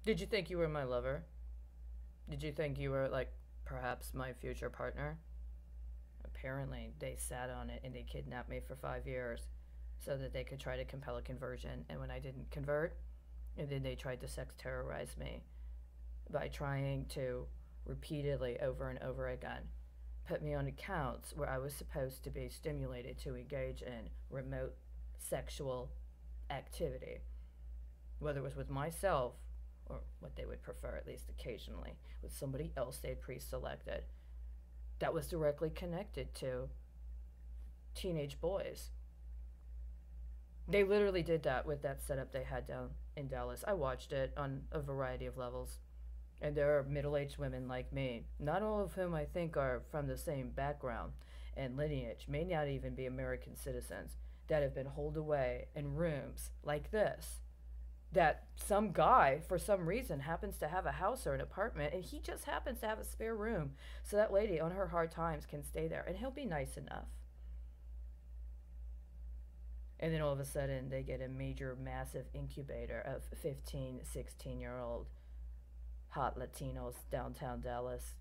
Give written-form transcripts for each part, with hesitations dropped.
Did you think you were my lover? Did you think you were, like, perhaps my future partner? Apparently, they sat on it and they kidnapped me for 5 years so that they could try to compel a conversion. And when I didn't convert, and then they tried to sex terrorize me by trying to repeatedly, over and over again, put me on accounts where I was supposed to be stimulated to engage in remote sexual activity, whether it was with myself or what they would prefer, at least occasionally, with somebody else they'd pre selected that was directly connected to teenage boys. They literally did that with that setup they had down in Dallas. I watched it on a variety of levels. And there are middle aged women like me, not all of whom I think are from the same background and lineage, may not even be American citizens, that have been holed away in rooms like this. That some guy, for some reason, happens to have a house or an apartment, and he just happens to have a spare room so that lady on her hard times can stay there, and he'll be nice enough. And then all of a sudden, they get a major, massive incubator of 15, 16-year-old hot Latinos downtown Dallas.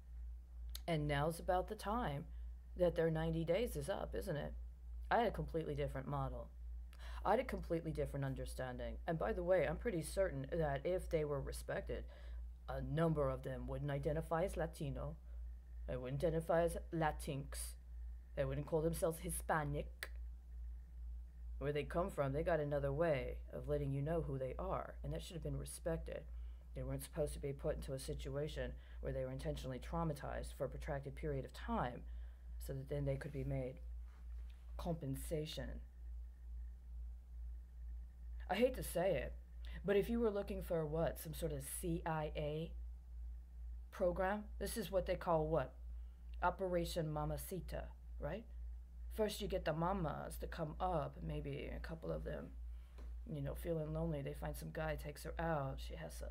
And now's about the time that their 90 days is up, isn't it? I had a completely different model. I had a completely different understanding. And by the way, I'm pretty certain that if they were respected, a number of them wouldn't identify as Latino. They wouldn't identify as Latinx. They wouldn't call themselves Hispanic. Where they come from, they got another way of letting you know who they are. And that should have been respected. They weren't supposed to be put into a situation where they were intentionally traumatized for a protracted period of time so that then they could be made compensation. I hate to say it, but if you were looking for what? Some sort of CIA program? This is what they call what? Operation Mamacita, right? First you get the mamas to come up, maybe a couple of them, feeling lonely. They find some guy, takes her out. She has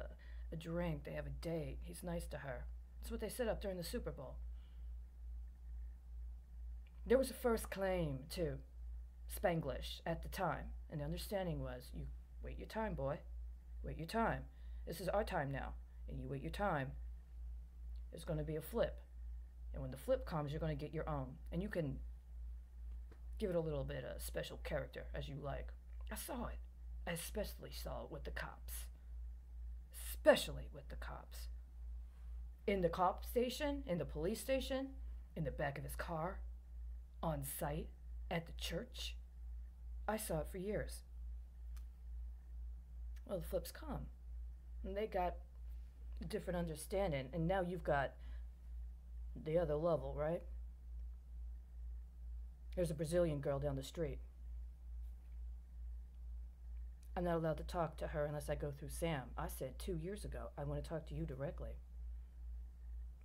a drink. They have a date. He's nice to her. That's what they set up during the Super Bowl. There was a first claim to Spanglish at the time, and the understanding was you wait your time, boy. Wait your time. This is our time now, and you wait your time. There's going to be a flip. And when the flip comes, you're going to get your own. And you can give it a little bit of special character as you like. I saw it. I especially saw it with the cops. Especially with the cops. In the cop station, in the police station, in the back of his car, on site, at the church. I saw it for years. Well, the flips come. And they got a different understanding. And now you've got the other level, right? There's a Brazilian girl down the street. I'm not allowed to talk to her unless I go through Sam. I said 2 years ago, I want to talk to you directly.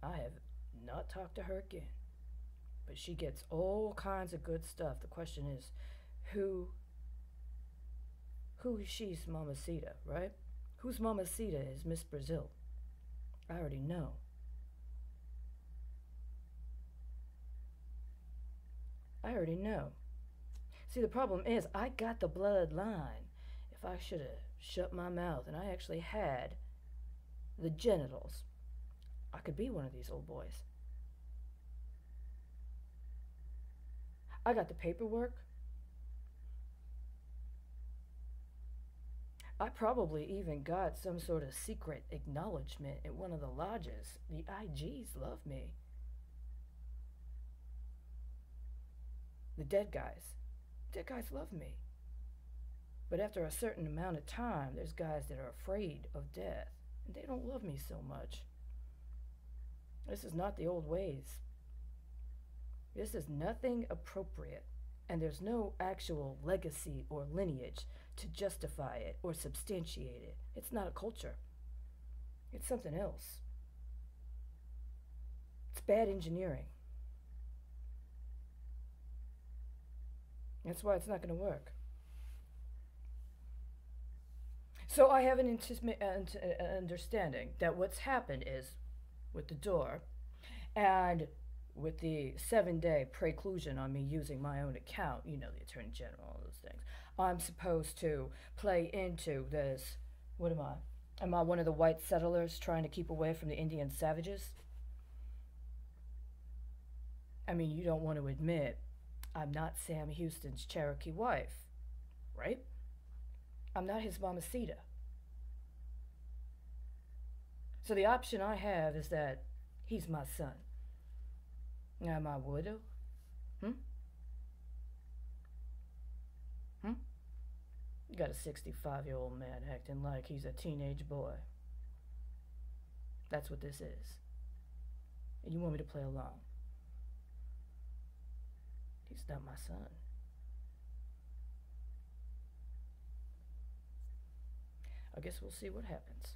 I have not talked to her again. But she gets all kinds of good stuff. The question is, who is she's Mamacita, right? Whose Mamacita is Miss Brazil? I already know. I already know. See, the problem is, I got the bloodline. If I should have shut my mouth and I actually had the genitals, I could be one of these old boys. I got the paperwork. I probably even got some sort of secret acknowledgement at one of the lodges. The IGs love me. The dead guys love me. But after a certain amount of time, there's guys that are afraid of death, and they don't love me so much. This is not the old ways. This is nothing appropriate, and there's no actual legacy or lineage to justify it or substantiate it. It's not a culture. It's something else. It's bad engineering. That's why it's not going to work. So I have an understanding that what's happened is with the door and with the 7-day preclusion on me using my own account, the Attorney General, all those things, I'm supposed to play into this, what am I? Am I one of the white settlers trying to keep away from the Indian savages? I mean, you don't want to admit I'm not Sam Houston's Cherokee wife, right? I'm not his mamacita. So the option I have is that he's my son. Am I a widow? Hmm? Hmm? You got a 65-year-old man acting like he's a teenage boy. That's what this is. And you want me to play along. He's not my son. I guess we'll see what happens.